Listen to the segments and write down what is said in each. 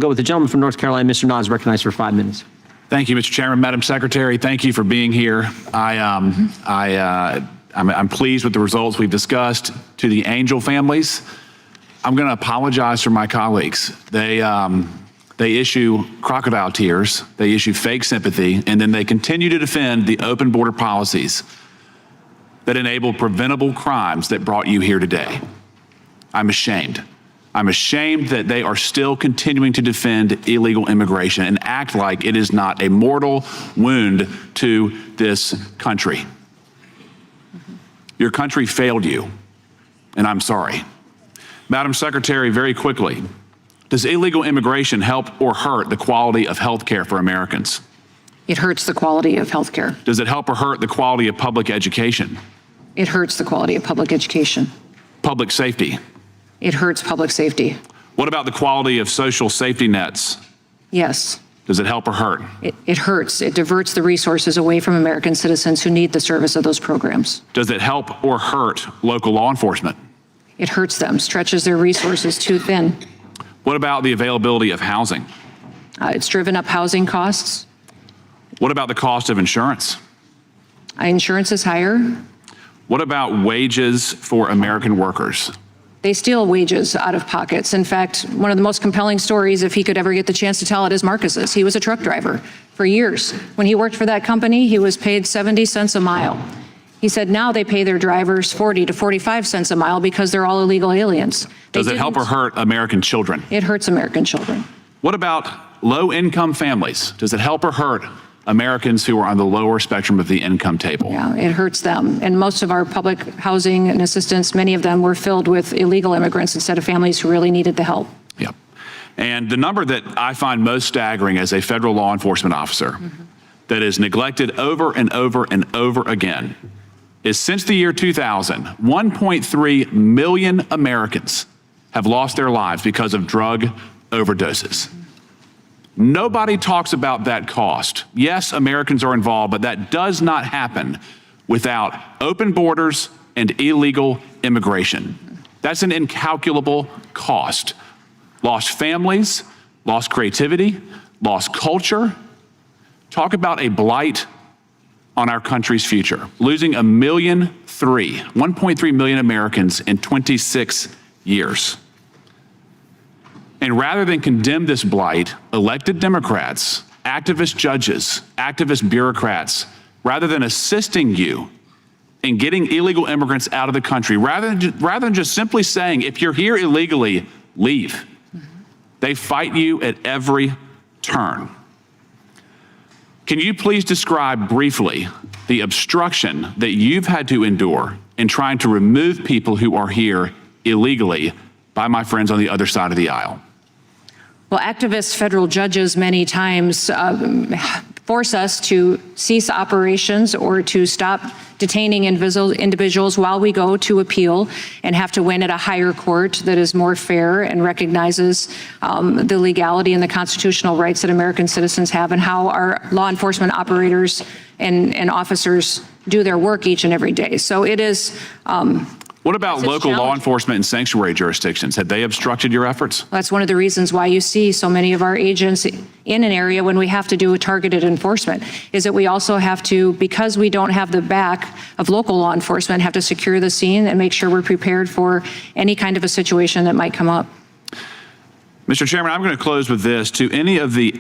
Go with the gentleman from North Carolina. Mr. Knott is recognized for 5 minutes. Thank you, Mr. Chairman. Madam Secretary, thank you for being here. I'm pleased with the results we've discussed. To the Angel families, I'm going to apologize for my colleagues. They issue crocodile tears, they issue fake sympathy, and then they continue to defend the open border policies that enable preventable crimes that brought you here today. I'm ashamed. I'm ashamed that they are still continuing to defend illegal immigration and act like it is not a mortal wound to this country. Your country failed you, and I'm sorry. Madam Secretary, very quickly, does illegal immigration help or hurt the quality of health care for Americans? It hurts the quality of health care. Does it help or hurt the quality of public education? It hurts the quality of public education. Public safety? It hurts public safety. What about the quality of social safety nets? Yes. Does it help or hurt? It hurts. It diverts the resources away from American citizens who need the service of those programs. Does it help or hurt local law enforcement? It hurts them, stretches their resources too thin. What about the availability of housing? It's driven up housing costs. What about the cost of insurance? Insurance is higher. What about wages for American workers? They steal wages out of pockets. In fact, one of the most compelling stories, if he could ever get the chance to tell it, is Marcus's. He was a truck driver for years. When he worked for that company, he was paid 70 cents a mile. He said now they pay their drivers 40 to 45 cents a mile because they're all illegal aliens. Does it help or hurt American children? It hurts American children. What about low-income families? Does it help or hurt Americans who are on the lower spectrum of the income table? Yeah, it hurts them. And most of our public housing and assistance, many of them were filled with illegal immigrants instead of families who really needed the help. Yep. And the number that I find most staggering as a federal law enforcement officer that is neglected over and over and over again is since the year 2000, 1.3 million Americans have lost their lives because of drug overdoses. Nobody talks about that cost. Yes, Americans are involved, but that does not happen without open borders and illegal immigration. That's an incalculable cost. Lost families, lost creativity, lost culture. Talk about a blight on our country's future. Losing 1.3 million Americans in 26 years. And rather than condemn this blight, elected Democrats, activist judges, activist bureaucrats, rather than assisting you in getting illegal immigrants out of the country, rather than just simply saying, if you're here illegally, leave. They fight you at every turn. Can you please describe briefly the obstruction that you've had to endure in trying to remove people who are here illegally by my friends on the other side of the aisle? Well, activist federal judges many times force us to cease operations or to stop detaining individuals while we go to appeal and have to win at a higher court that is more fair and recognizes the legality and the constitutional rights that American citizens have and how our law enforcement operators and officers do their work each and every day. So it is what about local law enforcement in sanctuary jurisdictions? Have they obstructed your efforts? That's one of the reasons why you see so many of our agents in an area when we have to do a targeted enforcement, is that we also have to, because we don't have the back of local law enforcement, have to secure the scene and make sure we're prepared for any kind of a situation that might come up. Mr. Chairman, I'm going to close with this. To any of the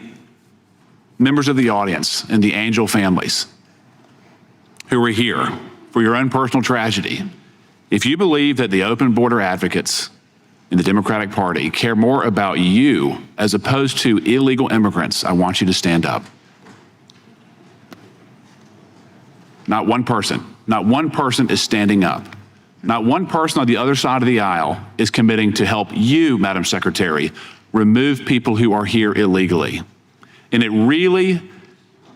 members of the audience and the Angel families who are here for your own personal tragedy, if you believe that the open border advocates in the Democratic Party care more about you as opposed to illegal immigrants, I want you to stand up. Not one person is standing up. Not one person on the other side of the aisle is committing to help you, Madam Secretary, remove people who are here illegally. And it really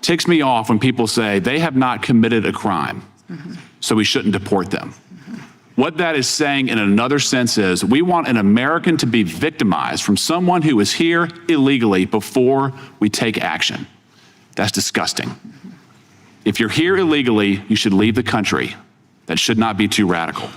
ticks me off when people say they have not committed a crime, so we shouldn't deport them. What that is saying in another sense is we want an American to be victimized from someone who is here illegally before we take action. That's disgusting. If you're here illegally, you should leave the country. That should not be too radical.